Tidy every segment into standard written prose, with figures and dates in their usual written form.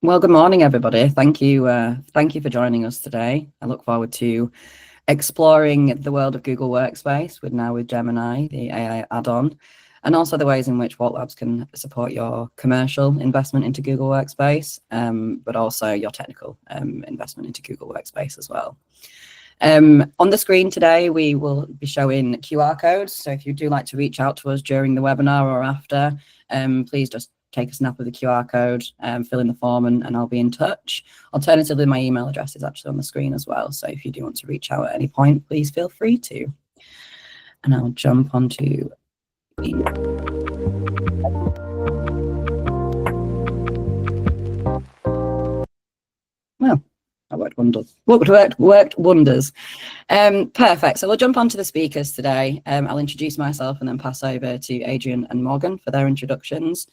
Well, good morning, everybody. Thank you for joining us today. I look forward to exploring the world of Google Workspace with Gemini, the AI add-on, and also the ways in which WALT Labs can support your commercial investment into Google Workspace, but also your technical investment into Google Workspace as well. On the screen today, we will be showing QR codes. So if you do like to reach out to us during the webinar or after, please just take a snap of the QR code, fill in the form, and I'll be in touch. Alternatively, my email address is actually on the screen as well. So if you do want to reach out at any point, please feel free to. And I'll jump onto well, that worked wonders. Worked wonders. Perfect. So we'll jump onto the speakers today. I'll introduce myself and then pass over to Adrian and Morgan for their introductions.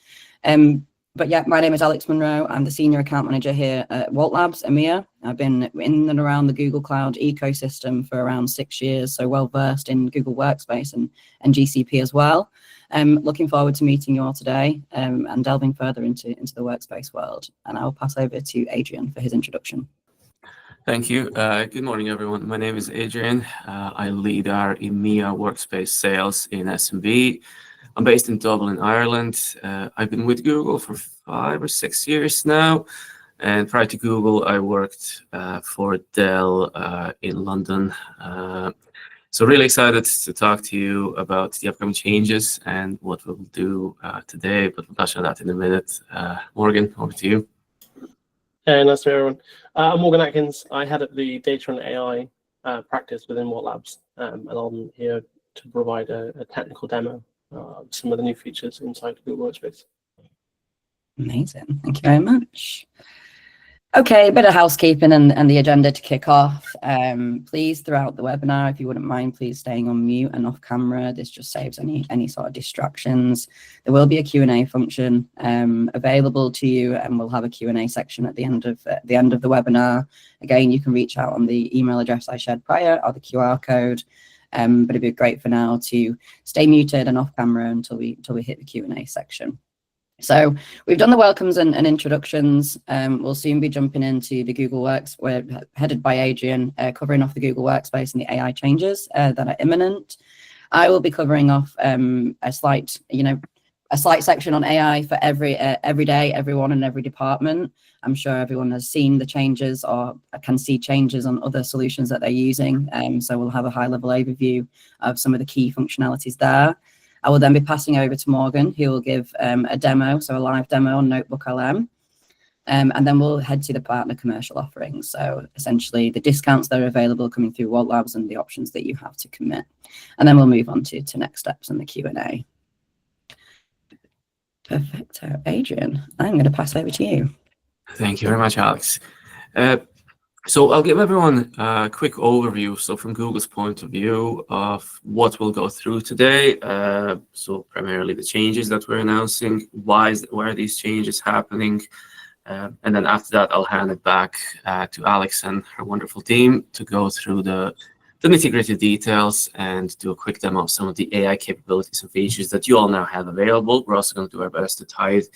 But yeah, my name is Alix Munroe. I'm the Senior Account Manager here at WALT Labs, EMEA. I've been in and around the Google Cloud ecosystem for around 6 years, so well versed in Google Workspace and GCP as well. Looking forward to meeting you all today and delving further into the workspace world. And I'll pass over to Adrian for his introduction. Thank you. Good morning, everyone. My name is Adrian. I lead our EMEA workspace sales in SMB. I'm based in Dublin, Ireland. I've been with Google for 5 or 6 years now. And prior to Google, I worked for Dell in London. So really excited to talk to you about the upcoming changes and what we'll do today, but we'll touch on that in a minute. Morgan, over to you. Hey, nice to meet everyone. I'm Morgan Atkins. I head up the data and AI practice within WALT Labs, and I'm here to provide a technical demo of some of the new features inside Google Workspace. Amazing. Thank you very much. Okay, a bit of housekeeping and the agenda to kick off. Please, throughout the webinar, if you wouldn't mind, please staying on mute and off camera. This just saves any sort of distractions. There will be a Q&A function available to you, and we'll have a Q&A section at the end of the webinar. Again, you can reach out on the email address I shared prior or the QR code. But it'd be great for now to stay muted and off camera until we hit the Q&A section. So we've done the welcomes and introductions. We'll soon be jumping into the Google Works. We're headed by Adrian, covering off the Google Workspace and the AI changes that are imminent. I will be covering off a slight section on AI for every day, everyone, and every department. I'm sure everyone has seen the changes or can see changes on other solutions that they're using. So we'll have a high-level overview of some of the key functionalities there. I will then be passing over to Morgan, who will give a demo, so a live demo on NotebookLM. And then we'll head to the partner commercial offerings. So essentially the discounts that are available coming through WALT Labs and the options that you have to commit. And then we'll move on to next steps and the Q&A. Perfect. So Adrian, I'm going to pass over to you. Thank you very much, Alex. So I'll give everyone a quick overview. So from Google's point of view of what we'll go through today. So primarily the changes that we're announcing, why are these changes happening? And then after that, I'll hand it back to Alex and her wonderful team to go through the nitty-gritty details and do a quick demo of some of the AI capabilities and features that you all now have available. We're also going to do our best to tie it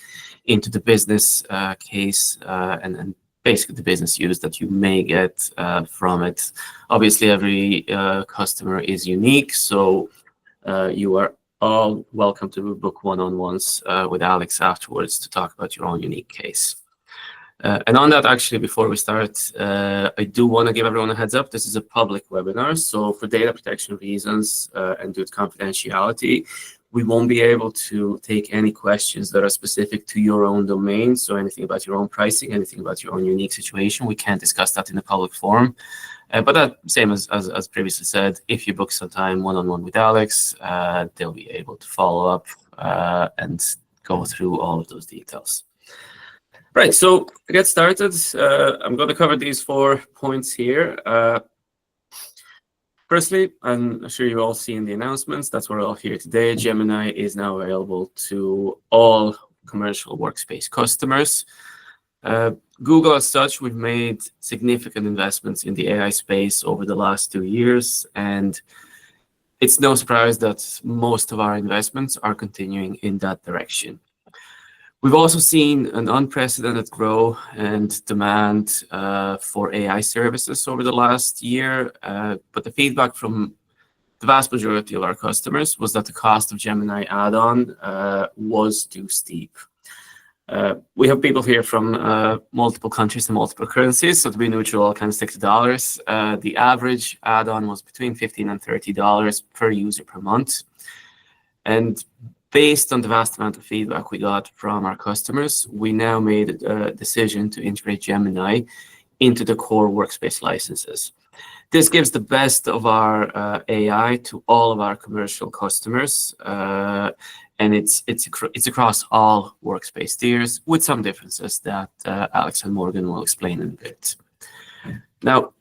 into the business case and basically the business use that you may get from it. Obviously, every customer is unique, so you are all welcome to book one-on-ones with Alex afterwards to talk about your own unique case. And on that, actually, before we start, I do want to give everyone a heads up. This is a public webinar, so for data protection reasons and due to confidentiality, we won't be able to take any questions that are specific to your own domain. So anything about your own pricing, anything about your own unique situation, we can't discuss that in a public forum. But that same as previously said, if you book some time one-on-one with Alex, they'll be able to follow up and go through all of those details. Right, so to get started, I'm going to cover these 4 points here. Firstly, I'm sure you've all seen the announcements. That's why we're all here today. Gemini is now available to all commercial workspace customers. Google, as such, we've made significant investments in the AI space over the last 2 years, and it's no surprise that most of our investments are continuing in that direction. We've also seen an unprecedented growth and demand for AI services over the last year, but the feedback from the vast majority of our customers was that the cost of Gemini add-on was too steep. We have people here from multiple countries and multiple currencies, so to be neutral, I'll kind of stick to dollars. The average add-on was between $15 and $30 per user per month. And based on the vast amount of feedback we got from our customers, we now made a decision to integrate Gemini into the core Workspace licenses. This gives the best of our AI to all of our commercial customers, and it's across all Workspace tiers with some differences that Alix and Morgan will explain in a bit. Now,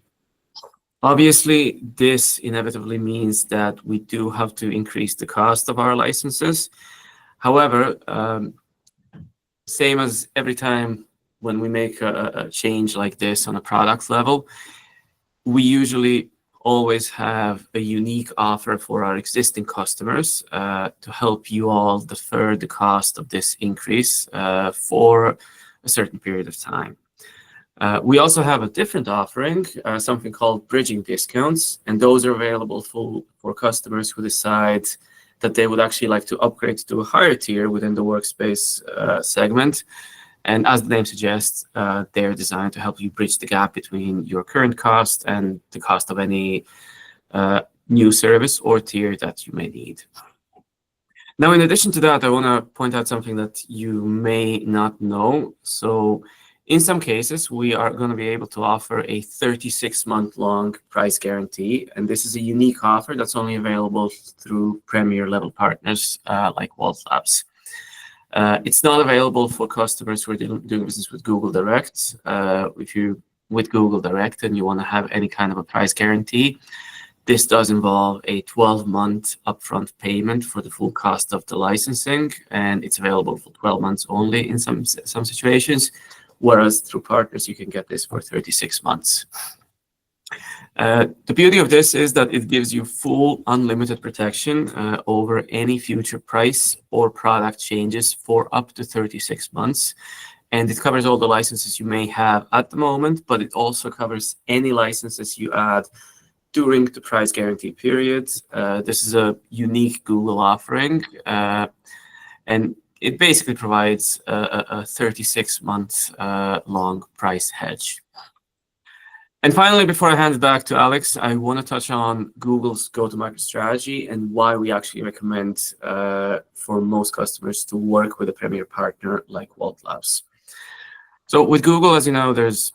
obviously, this inevitably means that we do have to increase the cost of our licenses. However, same as every time when we make a change like this on a product level, we usually always have a unique offer for our existing customers to help you all defer the cost of this increase for a certain period of time. We also have a different offering, something called bridging discounts, and those are available for customers who decide that they would actually like to upgrade to a higher tier within the Workspace segment. And as the name suggests, they're designed to help you bridge the gap between your current cost and the cost of any new service or tier that you may need. Now, in addition to that, I want to point out something that you may not know. So in some cases, we are going to be able to offer a 36-month-long price guarantee. And this is a unique offer that's only available through Premier level partners like WALT Labs. It's not available for customers who are doing business with Google Direct. If you're with Google Direct and you want to have any kind of a price guarantee, this does involve a 12-month upfront payment for the full cost of the licensing, and it's available for 12 months only in some situations, whereas through partners, you can get this for 36 months. The beauty of this is that it gives you full unlimited protection over any future price or product changes for up to 36 months. And it covers all the licenses you may have at the moment, but it also covers any licenses you add during the price guarantee period. This is a unique Google offering, and it basically provides a 36-month long price hedge. And finally, before I hand it back to Alix, I want to touch on Google's go-to-market strategy and why we actually recommend for most customers to work with a Premier partner like WALT Labs. So with Google, as you know, there's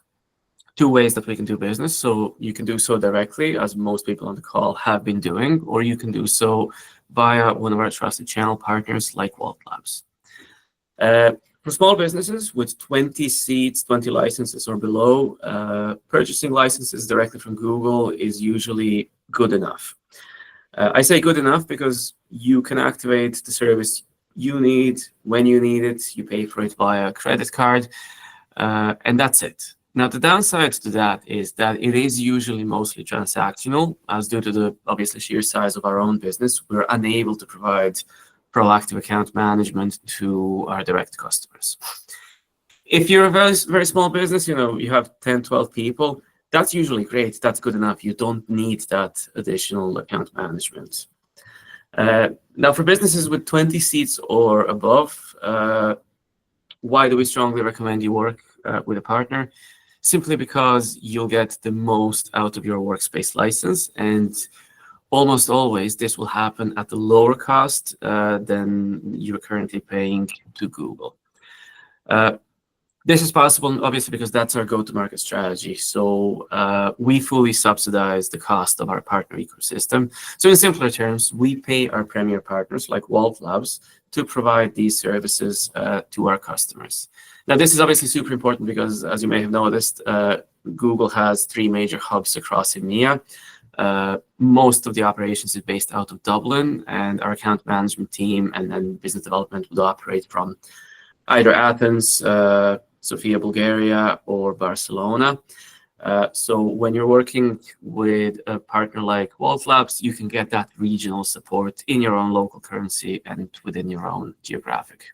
two ways that we can do business. So you can do so directly, as most people on the call have been doing, or you can do so via one of our trusted channel partners like WALT Labs. For small businesses with 20 seats, 20 licenses or below, purchasing licenses directly from Google is usually good enough. I say good enough because you can activate the service you need when you need it. You pay for it via a credit card, and that's it. Now, the downside to that is that it is usually mostly transactional, as due to the obviously sheer size of our own business, we're unable to provide proactive account management to our direct customers. If you're a very, very small business, you have 10, 12 people, that's usually great. That's good enough. You don't need that additional account management. Now, for businesses with 20 seats or above, why do we strongly recommend you work with a partner? Simply because you'll get the most out of your Workspace license, and almost always this will happen at a lower cost than you're currently paying to Google. This is possible, obviously, because that's our go-to-market strategy. So we fully subsidize the cost of our partner ecosystem. So in simpler terms, we pay our Premier partners like WALT Labs to provide these services to our customers. Now, this is obviously super important because, as you may have noticed, Google has 3 major hubs across EMEA. Most of the operations is based out of Dublin, and our account management team and then business development would operate from either Athens, Sofia, Bulgaria, or Barcelona. So when you're working with a partner like WALT Labs, you can get that regional support in your own local currency and within your own geographic.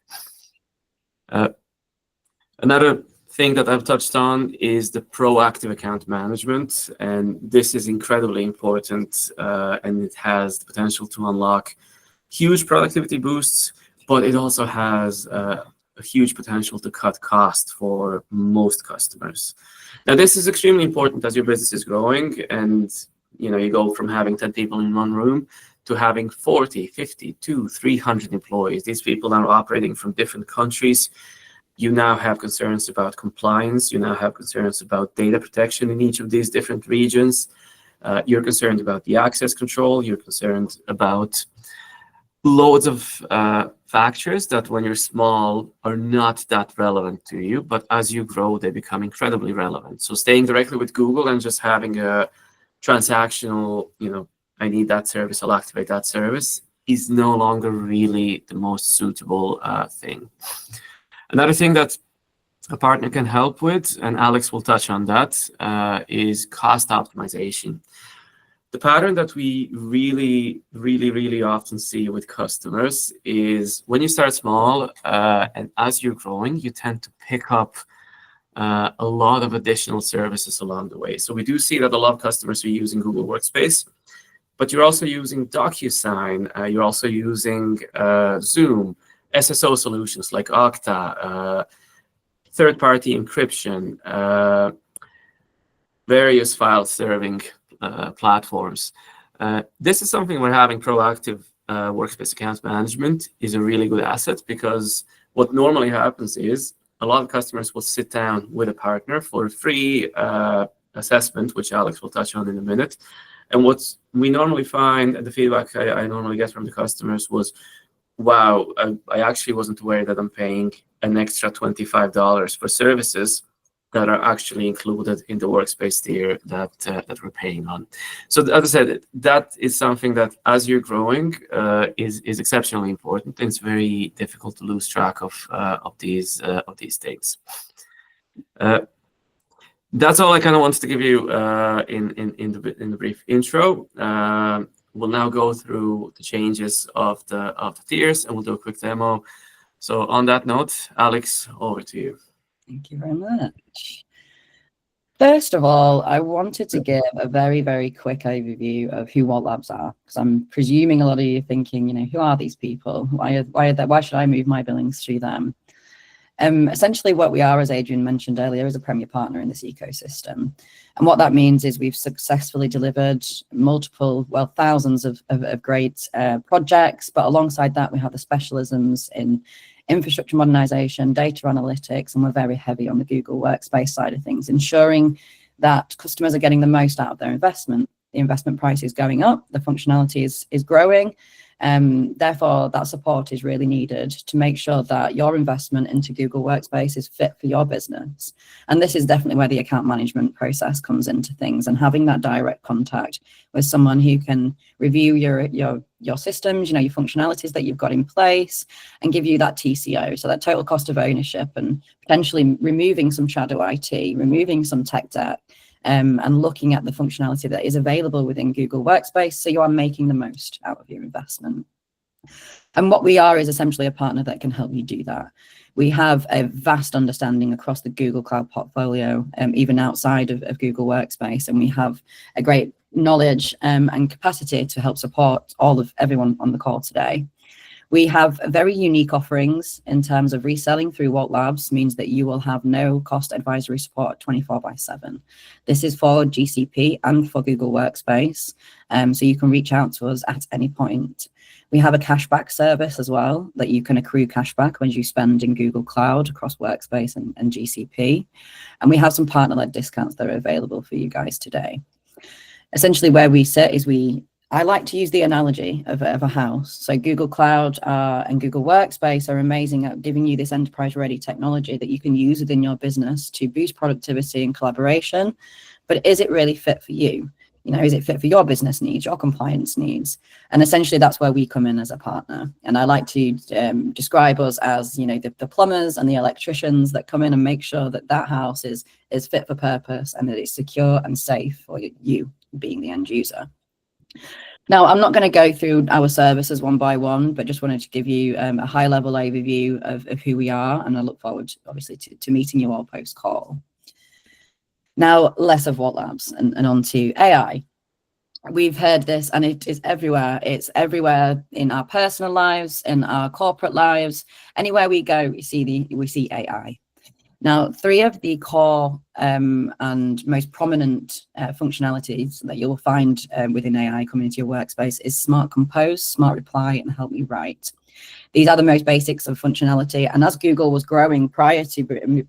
Another thing that I've touched on is the proactive account management, and this is incredibly important, and it has the potential to unlock huge productivity boosts, but it also has a huge potential to cut costs for most customers. Now, this is extremely important as your business is growing, and you go from having 10 people in one room to having 40, 50, 200, 300 employees. These people are operating from different countries. You now have concerns about compliance. You now have concerns about data protection in each of these different regions. You're concerned about the access control. You're concerned about loads of factors that when you're small are not that relevant to you, but as you grow, they become incredibly relevant. So staying directly with Google and just having a transactional, I need that service, I'll activate that service, is no longer really the most suitable thing. Another thing that a partner can help with, and Alix will touch on that, is cost optimization. The pattern that we really often see with customers is when you start small and as you're growing, you tend to pick up a lot of additional services along the way. So we do see that a lot of customers are using Google Workspace, but you're also using DocuSign, you're also using Zoom, SSO solutions like Okta, third-party encryption, various file serving platforms. This is something where having proactive workspace account management is a really good asset, because what normally happens is a lot of customers will sit down with a partner for a free assessment, which Alix will touch on in a minute. And what we normally find, and the feedback I normally get from the customers was, wow, I actually wasn't aware that I'm paying an extra $25 for services that are actually included in the workspace tier that we're paying on. So as I said, that is something that as you're growing is exceptionally important, and it's very difficult to lose track of these things. That's all I kind of wanted to give you in the brief intro. We'll now go through the changes of the tiers, and we'll do a quick demo. So on that note, Alix, over to you. Thank you very much. First of all, I wanted to give a very quick overview of who WALT Labs are, because I'm presuming a lot of you are thinking, who are these people? Why should I move my billings through them? Essentially, what we are, as Adrian mentioned earlier, is a premier partner in this ecosystem. And what that means is we've successfully delivered multiple, thousands of great projects, but alongside that, we have the specialisms in infrastructure modernization, data analytics, and we're very heavy on the Google Workspace side of things, ensuring that customers are getting the most out of their investment. The investment price is going up, the functionality is growing. Therefore, that support is really needed to make sure that your investment into Google Workspace is fit for your business. And this is definitely where the account management process comes into things, and having that direct contact with someone who can review your systems, your functionalities that you've got in place, and give you that TCO, so that total cost of ownership, and potentially removing some shadow IT, removing some tech debt, and looking at the functionality that is available within Google Workspace, so you are making the most out of your investment. And what we are is essentially a partner that can help you do that. We have a vast understanding across the Google Cloud portfolio, even outside of Google Workspace, and we have a great knowledge and capacity to help support everyone on the call today. We have very unique offerings in terms of reselling through WALT Labs, means that you will have no cost advisory support 24/7. This is for GCP and for Google Workspace, so you can reach out to us at any point. We have a cashback service as well, that you can accrue cashback when you spend in Google Cloud across Workspace and GCP. And we have some partner-led discounts that are available for you guys today. Essentially, where we sit is I like to use the analogy of a house. So Google Cloud and Google Workspace are amazing at giving you this enterprise-ready technology that you can use within your business to boost productivity and collaboration. But is it really fit for you? Is it fit for your business needs, your compliance needs? And essentially, that's where we come in as a partner. And I like to describe us as, the plumbers and the electricians that come in and make sure that that house is fit for purpose and that it's secure and safe for you being the end user. Now, I'm not going to go through our services one by one, but just wanted to give you a high-level overview of who we are, and I look forward, obviously, to meeting you all post-call. Now, less of WALT Labs and on to AI. We've heard this, and it is everywhere. It's everywhere in our personal lives, in our corporate lives. Anywhere we go, we see AI. Now, 3 of the core and most prominent functionalities that you'll find within AI coming into your workspace is Smart Compose, Smart Reply, and Help Me Write. These are the most basics of functionality. And as Google was growing prior to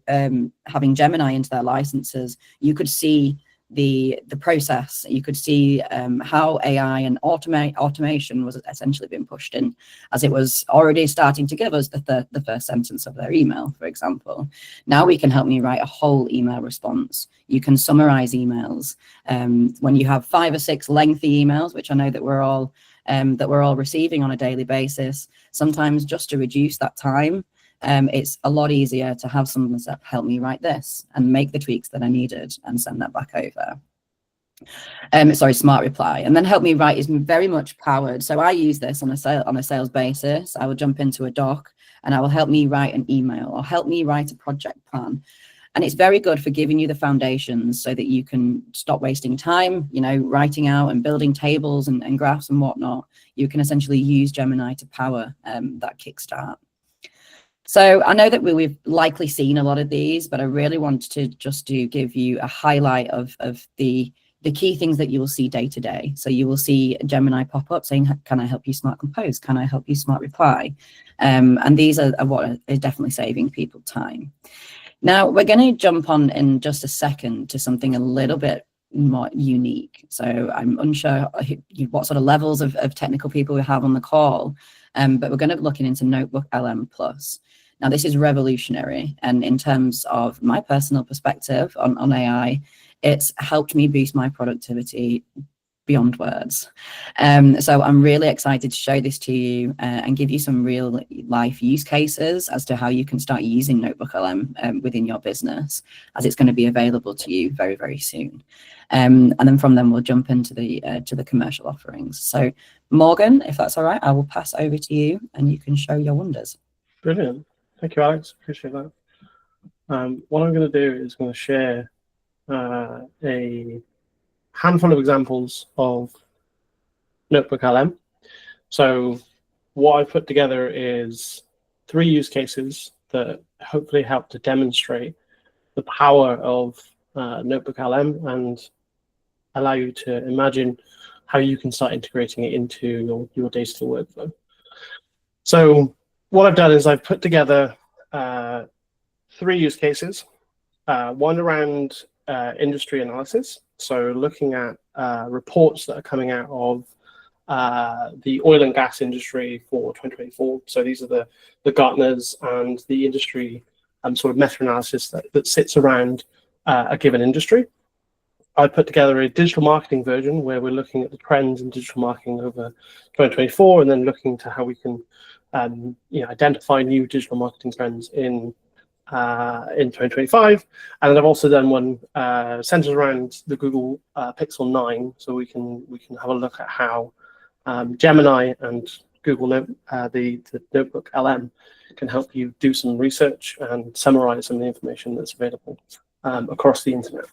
having Gemini into their licenses, you could see the process. You could see how AI and automation was essentially being pushed in, as it was already starting to give us the first sentence of their email, for example. Now we can help me write a whole email response. You can summarize emails. When you have 5 or 6 lengthy emails, which I know that we're all receiving on a daily basis, sometimes just to reduce that time, it's a lot easier to have someone say, help me write this and make the tweaks that I needed and send that back over. Smart Reply. And then Help Me Write is very much powered. So I use this on a sales basis. I will jump into a doc and I will help me write an email or help me write a project plan. And it's very good for giving you the foundations so that you can stop wasting time, writing out and building tables and graphs and whatnot. You can essentially use Gemini to power that kickstart. So I know that we've likely seen a lot of these, but I really want to give you a highlight of the key things that you will see day to day. So you will see Gemini pop up saying, can I help you Smart Compose? Can I help you Smart Reply? And these are what are definitely saving people time. Now, we're going to jump on in just a second to something a little bit more unique. So I'm unsure what sort of levels of technical people we have on the call, but we're going to be looking into NotebookLM Plus. Now, this is revolutionary. And in terms of my personal perspective on AI, it's helped me boost my productivity beyond words. So I'm really excited to show this to you and give you some real life use cases as to how you can start using NotebookLM within your business, as it's going to be available to you very, very soon. And then from them, we'll jump into the commercial offerings. So Morgan, if that's all right, I will pass over to you and you can show your wonders. Brilliant. Thank you, Alex. Appreciate that. What I'm going to do is going to share a handful of examples of NotebookLM. So what I've put together is 3 use cases that hopefully help to demonstrate the power of NotebookLM and allow you to imagine how you can start integrating it into your day-to-day workflow. So what I've done is I've put together 3 use cases, one around industry analysis. So looking at reports that are coming out of the oil and gas industry for 2024. So these are the Gartners and the industry sort of meta-analysis that sits around a given industry. I put together a digital marketing version where we're looking at the trends in digital marketing over 2024 and then looking to how we can identify new digital marketing trends in 2025, and then I've also done one centered around the Google Pixel 9, so we can have a look at how Gemini and Google the NotebookLM can help you do some research and summarize some of the information that's available across the internet.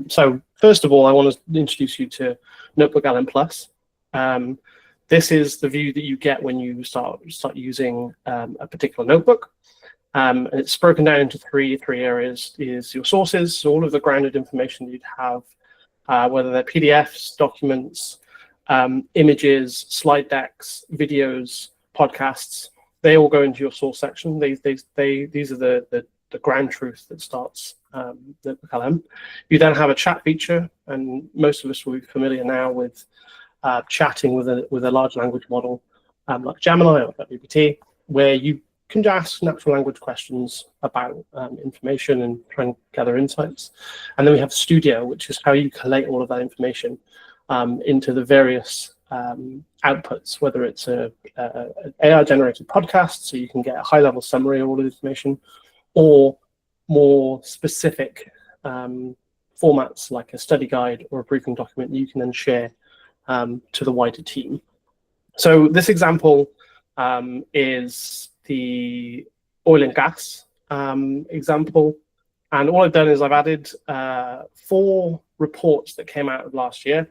So first of all, I want to introduce you to NotebookLM Plus. This is the view that you get when you start using a particular notebook. And it's broken down into three areas. Is your sources, so all of the grounded information you'd have, whether they're PDFs, documents, images, slide decks, videos, podcasts, they all go into your source section. These are the ground truth that starts NotebookLM. You then have a chat feature, and most of us will be familiar now with chatting with a large language model like Gemini or GPT, where you can ask natural language questions about information and try and gather insights. And then we have Studio, which is how you collate all of that information into the various outputs, whether it's an AI-generated podcast, so you can get a high-level summary of all the information, or more specific formats like a study guide or a briefing document you can then share to the wider team. So this example is the oil and gas example. And all I've done is I've added 4 reports that came out of last year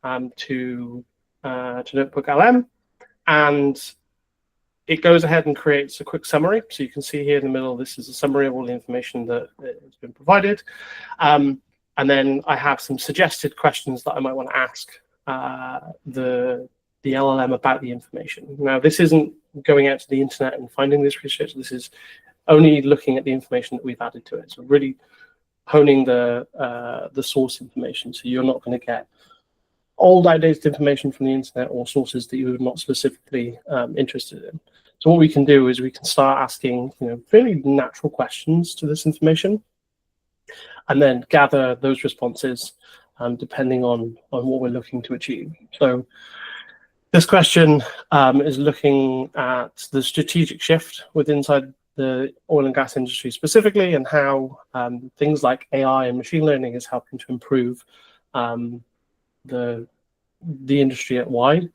to NotebookLM. And it goes ahead and creates a quick summary. So you can see here in the middle, this is a summary of all the information that has been provided. And then I have some suggested questions that I might want to ask the LLM about the information. Now, this isn't going out to the internet and finding this research. This is only looking at the information that we've added to it. So really honing the source information. So you're not going to get old, outdated information from the internet or sources that you're not specifically interested in. So what we can do is we can start asking, fairly natural questions to this information, and then gather those responses depending on what we're looking to achieve. So this question is looking at the strategic shift inside the oil and gas industry specifically, and how things like AI and machine learning is helping to improve the industry at wide,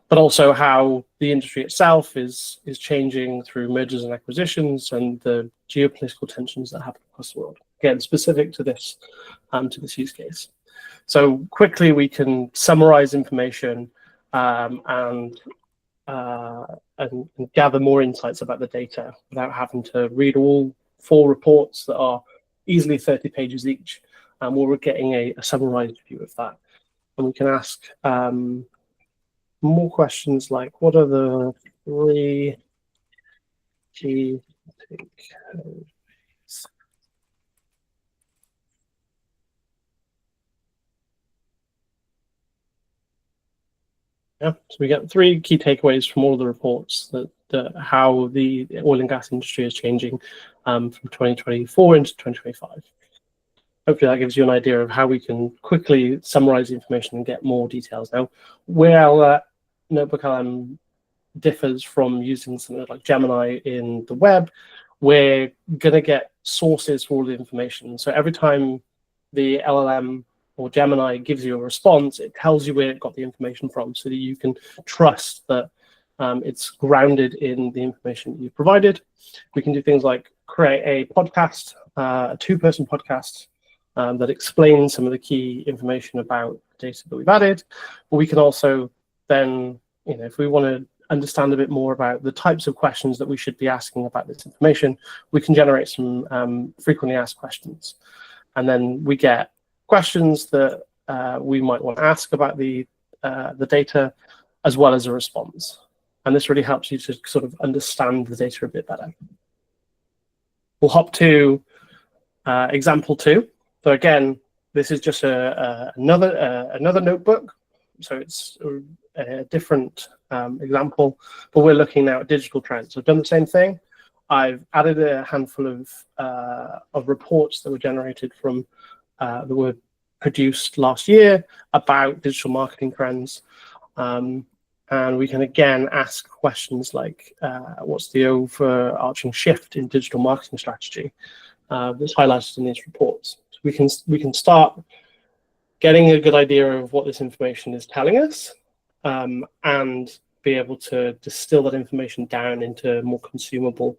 but also how the industry itself is changing through mergers and acquisitions and the geopolitical tensions that happen across the world. Again, specific to this use case. So quickly we can summarize information and gather more insights about the data without having to read all 4 reports that are easily 30 pages each. We're getting a summarized view of that. And we can ask more questions like, what are the 3 key takeaways? Yeah, so we get 3 key takeaways from all of the reports that how the oil and gas industry is changing from 2024 into 2025. Hopefully that gives you an idea of how we can quickly summarize the information and get more details. Now, where NotebookLM differs from using something like Gemini in the web, we're going to get sources for all the information. So every time the LLM or Gemini gives you a response, it tells you where it got the information from, so that you can trust that it's grounded in the information that you've provided. We can do things like create a podcast, a 2-person podcast that explains some of the key information about the data that we've added. But we can also then, if we want to understand a bit more about the types of questions that we should be asking about this information, we can generate some frequently asked questions. And then we get questions that we might want to ask about the data, as well as a response. And this really helps you to sort of understand the data a bit better. We'll hop to example 2. So again, this is just another notebook. So it's a different example, but we're looking now at digital trends. So I've done the same thing. I've added a handful of reports that were generated from that were produced last year about digital marketing trends. And we can again ask questions like, what's the overarching shift in digital marketing strategy that's highlighted in these reports? So we can start getting a good idea of what this information is telling us, and be able to distill that information down into more consumable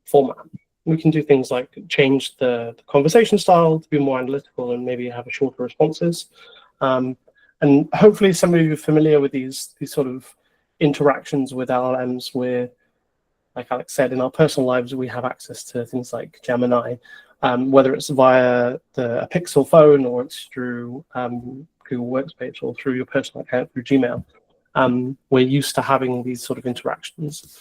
format. We can do things like change the conversation style to be more analytical and maybe have shorter responses. And hopefully some of you are familiar with these sort of interactions with LLMs where, like Alex said, in our personal lives, we have access to things like Gemini, whether it's via a Pixel phone or it's through Google Workspace or through your personal account through Gmail. We're used to having these sort of interactions.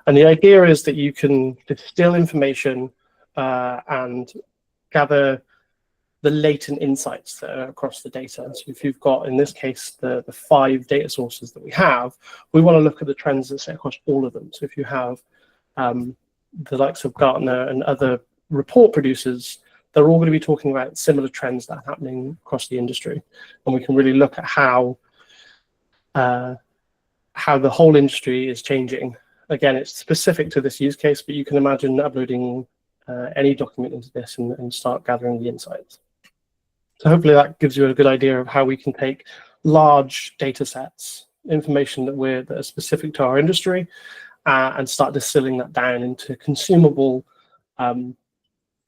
And the idea is that you can distill information and gather the latent insights that are across the data. So if you've got, in this case, the 5 data sources that we have, we want to look at the trends that sit across all of them. So if you have the likes of Gartner and other report producers, they're all going to be talking about similar trends that are happening across the industry. And we can really look at how the whole industry is changing. Again, it's specific to this use case, but you can imagine uploading any document into this and start gathering the insights. So hopefully that gives you a good idea of how we can take large data sets, information that are specific to our industry, and start distilling that down into consumable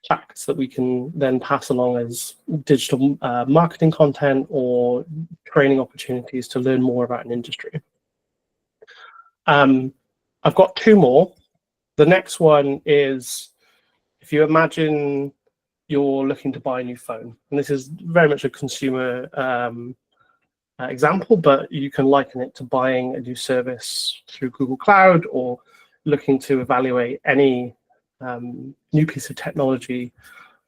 facts that we can then pass along as digital marketing content or training opportunities to learn more about an industry. I've got two more. The next one is, if you imagine you're looking to buy a new phone, and this is very much a consumer example, but you can liken it to buying a new service through Google Cloud or looking to evaluate any new piece of technology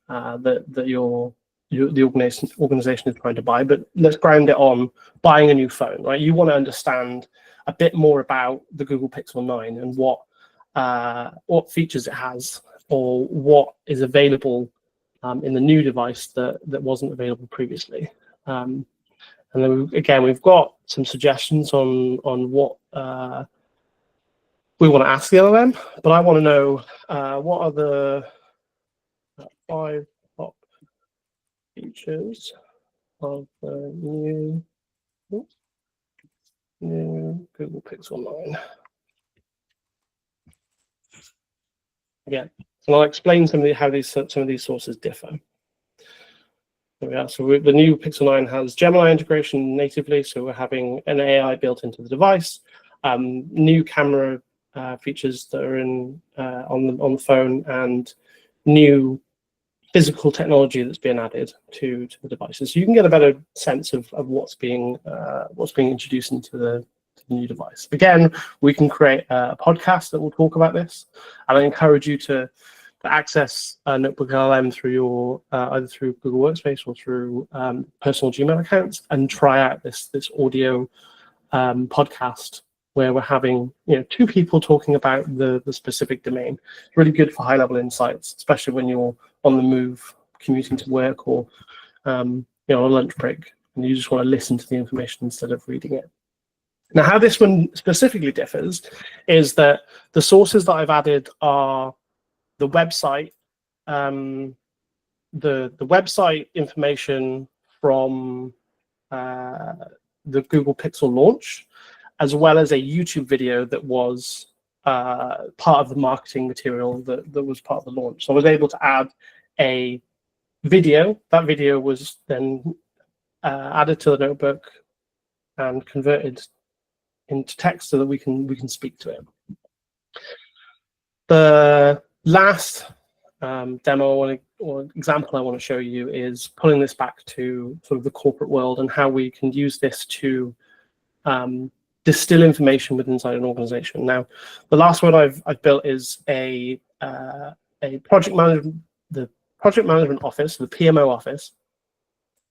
that the organization is trying to buy. But let's ground it on buying a new phone, right? You want to understand a bit more about the Google Pixel 9 and what features it has, or what is available in the new device that wasn't available previously. And then again, we've got some suggestions on what we want to ask the LLM, but I want to know what are the 5 top features of the new Google Pixel 9. Again, and I'll explain how some of these sources differ. There we are. So the new Pixel 9 has Gemini integration natively, so we're having an AI built into the device. New camera features that are on the phone, and new physical technology that's being added to the devices. So you can get a better sense of what's being introduced into the new device. Again, we can create a podcast that will talk about this, and I encourage you to access NotebookLM through your either through Google Workspace or through personal Gmail accounts, and try out this audio podcast where we're having two people talking about the specific domain. It's really good for high-level insights, especially when you're on the move, commuting to work, or on a lunch break, and you just want to listen to the information instead of reading it. Now, how this one specifically differs is that the sources that I've added are the website, the website information from the Google Pixel launch, as well as a YouTube video that was part of the marketing material that was part of the launch. So I was able to add a video. That video was then added to the notebook and converted into text so that we can speak to it. The last demo or example I want to show you is pulling this back to sort of the corporate world and how we can use this to distill information within inside an organization. Now, the last one I've built is a project management office, the PMO office,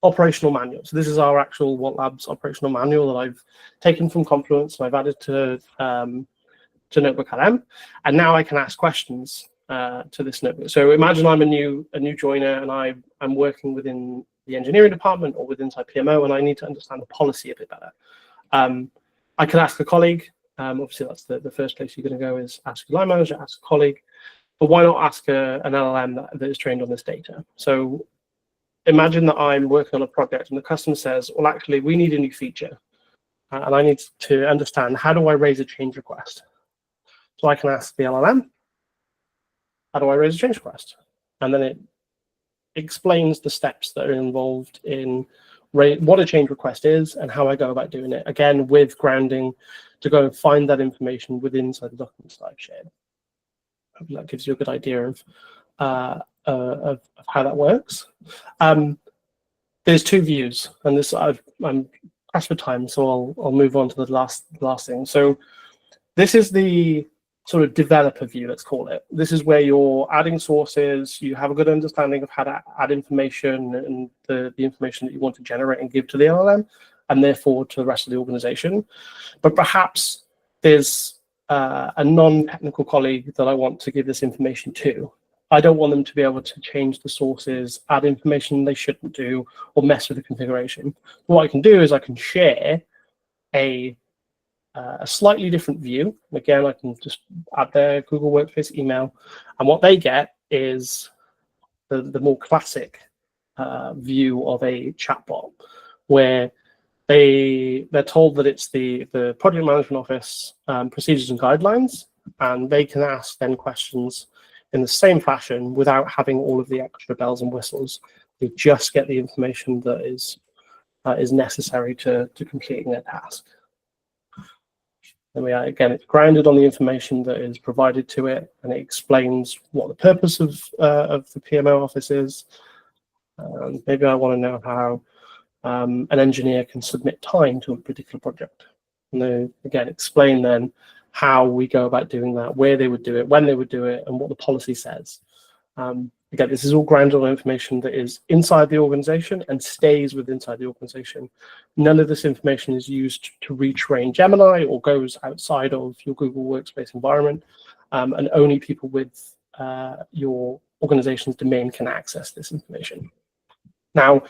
operational manual. So this is our actual WALT Labs operational manual that I've taken from Confluence and I've added to NotebookLM, and now I can ask questions to this notebook. So imagine I'm a new joiner, and I'm working within the engineering department or within inside PMO, and I need to understand the policy a bit better. I can ask a colleague. Obviously, that's the first place you're going to go, is ask a line manager, ask a colleague. But why not ask an LLM that is trained on this data? So imagine that I'm working on a project and the customer says, well, actually, we need a new feature. And I need to understand, how do I raise a change request? So I can ask the LLM, how do I raise a change request? And then it explains the steps that are involved in what a change request is and how I go about doing it. Again, with grounding to go and find that information within inside the documents that I've shared. Hopefully that gives you a good idea of how that works. There's two views, and this I'm pressed for time, so I'll move on to the last thing. So this is the sort of developer view, let's call it. This is where you're adding sources, you have a good understanding of how to add information and the information that you want to generate and give to the LLM, and therefore to the rest of the organization. But perhaps there's a non-technical colleague that I want to give this information to. I don't want them to be able to change the sources, add information they shouldn't do, or mess with the configuration. What I can do is I can share a slightly different view. Again, I can just add their Google Workspace email, and what they get is the more classic view of a chatbot, where they're told that it's the project management office procedures and guidelines, and they can ask then questions in the same fashion without having all of the extra bells and whistles. They just get the information that is necessary to completing their task. And again, it's grounded on the information that is provided to it, and it explains what the purpose of the PMO office is. Maybe I want to know how an engineer can submit time to a particular project. And they, again, explain then how we go about doing that, where they would do it, when they would do it, and what the policy says. Again, this is all grounded on information that is inside the organization and stays inside the organization. None of this information is used to retrain Gemini or goes outside of your Google Workspace environment, and only people with your organization's domain can access this information. Now,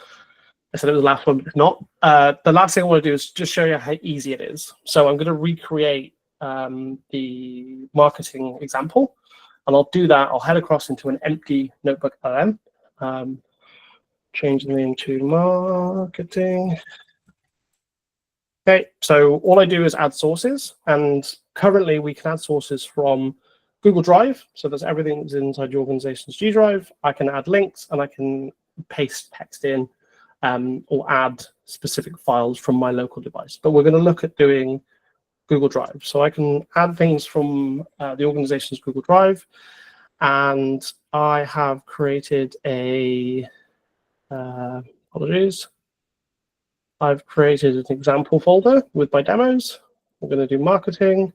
I said it was the last one, but it's not. The last thing I want to do is just show you how easy it is. So I'm going to recreate the marketing example. And I'll do that. I'll head across into an empty NotebookLM, change the name to marketing. Okay, so all I do is add sources, and currently we can add sources from Google Drive. So that's everything that's inside your organization's G Drive. I can add links, and I can paste text in or add specific files from my local device. But we're going to look at doing Google Drive. So I can add things from the organization's Google Drive, and I have created a, apologies, I've created an example folder with my demos. We're going to do marketing.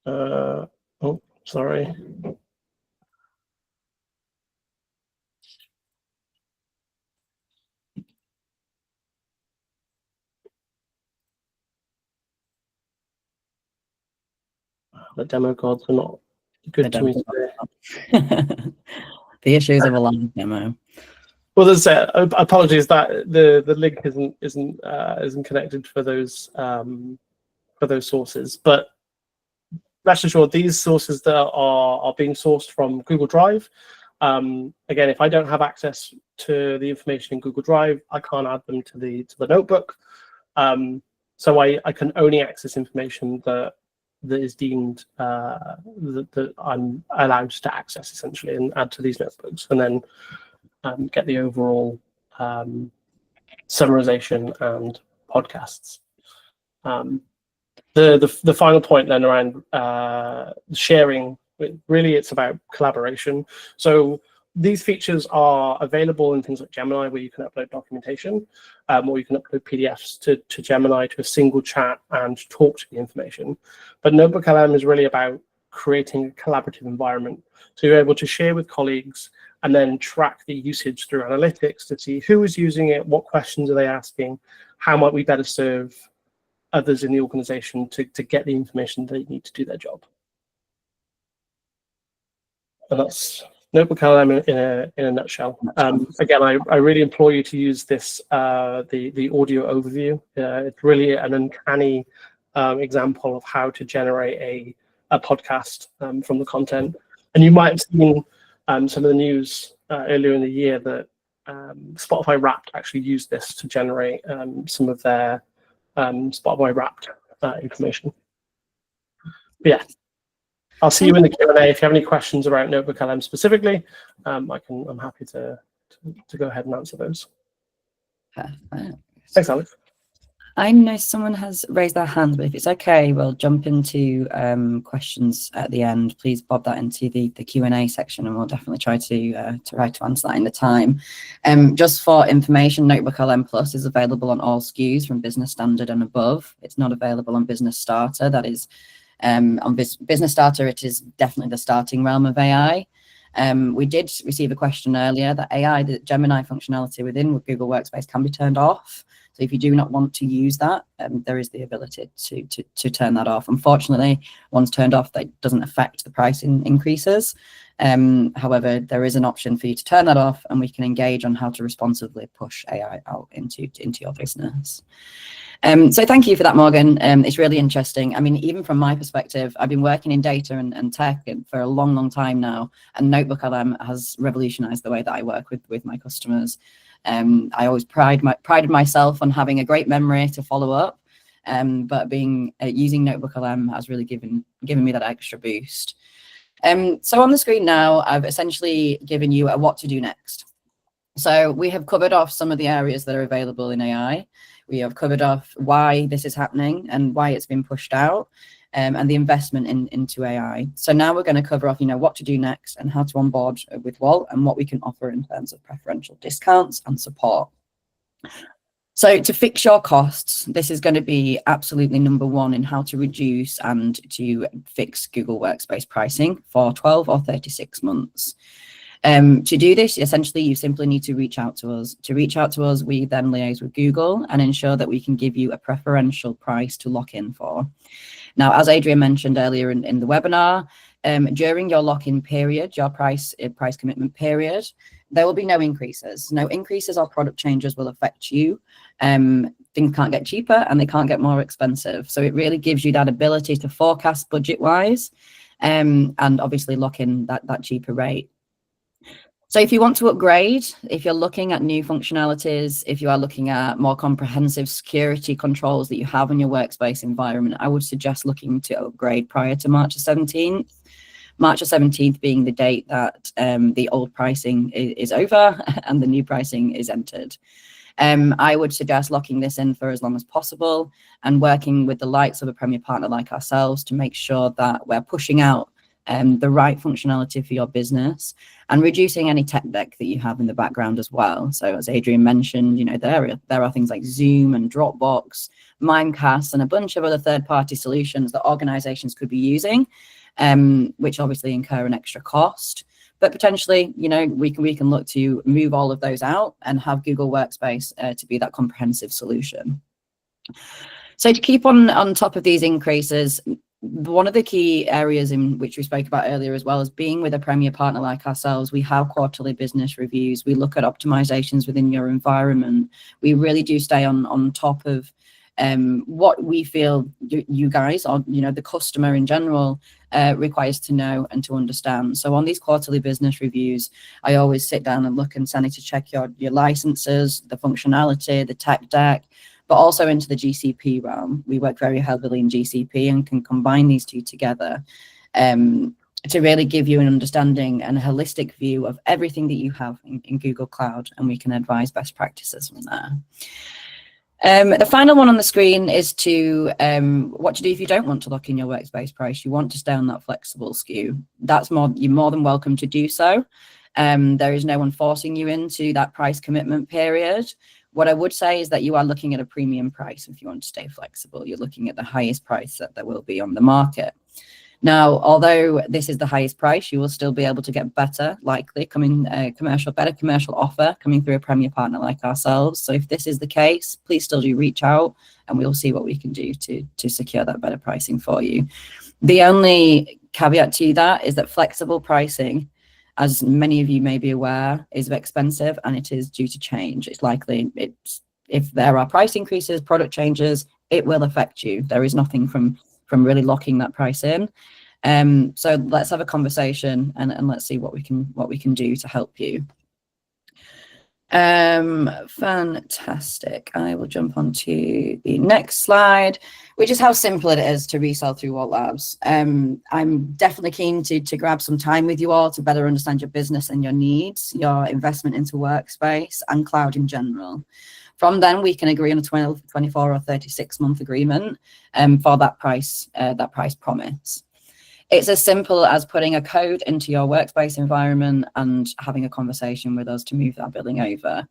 Oh, sorry. The demo gods are not good to me today. The issues of a live demo. Well, as I said, apologies that the link isn't connected for those sources. But rest assured, these sources that are being sourced from Google Drive. Again, if I don't have access to the information in Google Drive, I can't add them to the notebook. So I can only access information that is deemed that I'm allowed to access, essentially, and add to these notebooks, and then get the overall summarization and podcasts. The final point then around sharing, really it's about collaboration. So these features are available in things like Gemini, where you can upload documentation, or you can upload PDFs to Gemini, to a single chat, and talk to the information. But NotebookLM is really about creating a collaborative environment. So you're able to share with colleagues and then track the usage through analytics to see who is using it, what questions are they asking, how might we better serve others in the organization to get the information they need to do their job. And that's NotebookLM in a nutshell. Again, I really implore you to use this, the audio overview. It's really an uncanny example of how to generate a podcast from the content. And you might have seen some of the news earlier in the year that Spotify Wrapped actually used this to generate some of their Spotify Wrapped information. But yeah. I'll see you in the Q&A. If you have any questions about NotebookLM specifically, I'm happy to go ahead and answer those. Perfect. Thanks, Alex. I know someone has raised their hand, but if it's okay, we'll jump into questions at the end. Please bob that into the Q&A section, and we'll definitely try to answer that in the time. Just for information, NotebookLM Plus is available on all SKUs from Business Standard and above. It's not available on Business Starter. That is, on Business Starter, it is definitely the starting realm of AI. We did receive a question earlier that the Gemini functionality within Google Workspace can be turned off. So if you do not want to use that, there is the ability to turn that off. Unfortunately, once turned off, that doesn't affect the pricing increases. However, there is an option for you to turn that off, and we can engage on how to responsibly push AI out into your business. So thank you for that, Morgan. It's really interesting. I mean, even from my perspective, I've been working in data and tech for a long, long time now, and NotebookLM has revolutionized the way that I work with my customers. I always prided myself on having a great memory to follow up, but using NotebookLM has really given me that extra boost. So on the screen now, I've essentially given you a what to do next. So we have covered off some of the areas that are available in AI. We have covered off why this is happening and why it's been pushed out, and the investment into AI. So now we're going to cover off, what to do next and how to onboard with WALT and what we can offer in terms of preferential discounts and support. So to fix your costs, this is going to be absolutely number one in how to reduce and to fix Google Workspace pricing for 12 or 36 months. To do this, essentially, you simply need to reach out to us. To reach out to us, we then liaise with Google and ensure that we can give you a preferential price to lock in for. Now, as Adrian mentioned earlier in the webinar, during your lock-in period, your price commitment period, there will be no increases. No increases or product changes will affect you. Things can't get cheaper and they can't get more expensive. So it really gives you that ability to forecast budget-wise, and obviously lock in that cheaper rate. So if you want to upgrade, if you're looking at new functionalities, if you are looking at more comprehensive security controls that you have in your workspace environment, I would suggest looking to upgrade prior to March the 17th. March the 17th being the date that the old pricing is over and the new pricing is entered. I would suggest locking this in for as long as possible and working with the likes of a Premier partner like ourselves to make sure that we're pushing out the right functionality for your business and reducing any tech debt that you have in the background as well. So as Adrian mentioned, there are things like Zoom and Dropbox, Mimecast, and a bunch of other third-party solutions that organizations could be using, which obviously incur an extra cost. But potentially, we can look to move all of those out and have Google Workspace to be that comprehensive solution. So to keep on top of these increases, one of the key areas in which we spoke about earlier, as well as being with a Premier partner like ourselves, we have quarterly business reviews. We look at optimizations within your environment. We really do stay on top of what we feel you guys, or the customer in general, requires to know and to understand. So on these quarterly business reviews, I always sit down and look and sanity check your licenses, the functionality, the tech deck, but also into the GCP realm. We work very heavily in GCP and can combine these two together to really give you an understanding and a holistic view of everything that you have in Google Cloud, and we can advise best practices from there. The final one on the screen is what to do if you don't want to lock in your workspace price. You want to stay on that flexible SKU. You're more than welcome to do so. There is no one forcing you into that price commitment period. What I would say is that you are looking at a premium price if you want to stay flexible. You're looking at the highest price that there will be on the market. Now, although this is the highest price, you will still be able to get better commercial offer coming through a Premier partner like ourselves. So if this is the case, please still do reach out and we'll see what we can do to secure that better pricing for you. The only caveat to that is that flexible pricing, as many of you may be aware, is expensive and it is due to change. It's likely if there are price increases, product changes, it will affect you. There is nothing from really locking that price in. So let's have a conversation and let's see what we can do to help you. Fantastic. I will jump on to the next slide, which is how simple it is to resell through WALT Labs. I'm definitely keen to grab some time with you all to better understand your business and your needs, your investment into workspace and cloud in general. From then, we can agree on a 12, 24 or 36-month agreement for that price promise. It's as simple as putting a code into your workspace environment and having a conversation with us to move that billing over.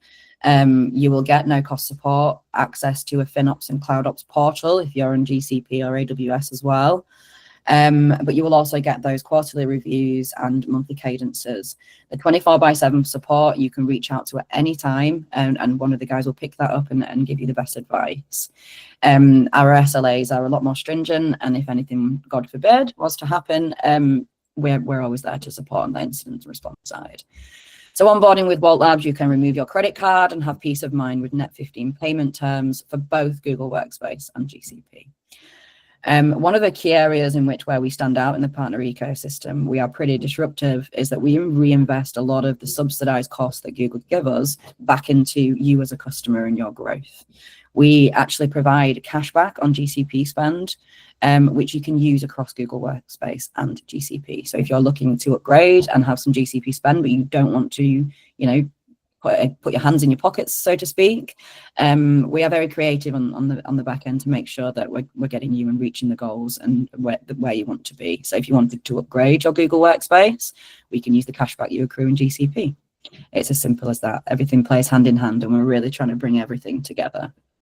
You will get no-cost support, access to a FinOps and CloudOps portal if you're on GCP or AWS as well. But you will also get those quarterly reviews and monthly cadences. The 24/7 support, you can reach out to at any time, and one of the guys will pick that up and give you the best advice. Our SLAs are a lot more stringent, and if anything, God forbid, was to happen, we're always there to support on the incident response side. So onboarding with WALT Labs, you can remove your credit card and have peace of mind with net 15 payment terms for both Google Workspace and GCP. One of the key areas in where we stand out in the partner ecosystem, we are pretty disruptive, is that we reinvest a lot of the subsidized costs that Google give us back into you as a customer and your growth. We actually provide cashback on GCP spend, which you can use across Google Workspace and GCP. So if you're looking to upgrade and have some GCP spend, but you don't want to, you know, put your hands in your pockets, so to speak, we are very creative on the back end to make sure that we're getting you and reaching the goals and where you want to be. So if you wanted to upgrade your Google Workspace, we can use the cashback you accrue in GCP. It's as simple as that. Everything plays hand in hand, and we're really trying to bring everything together.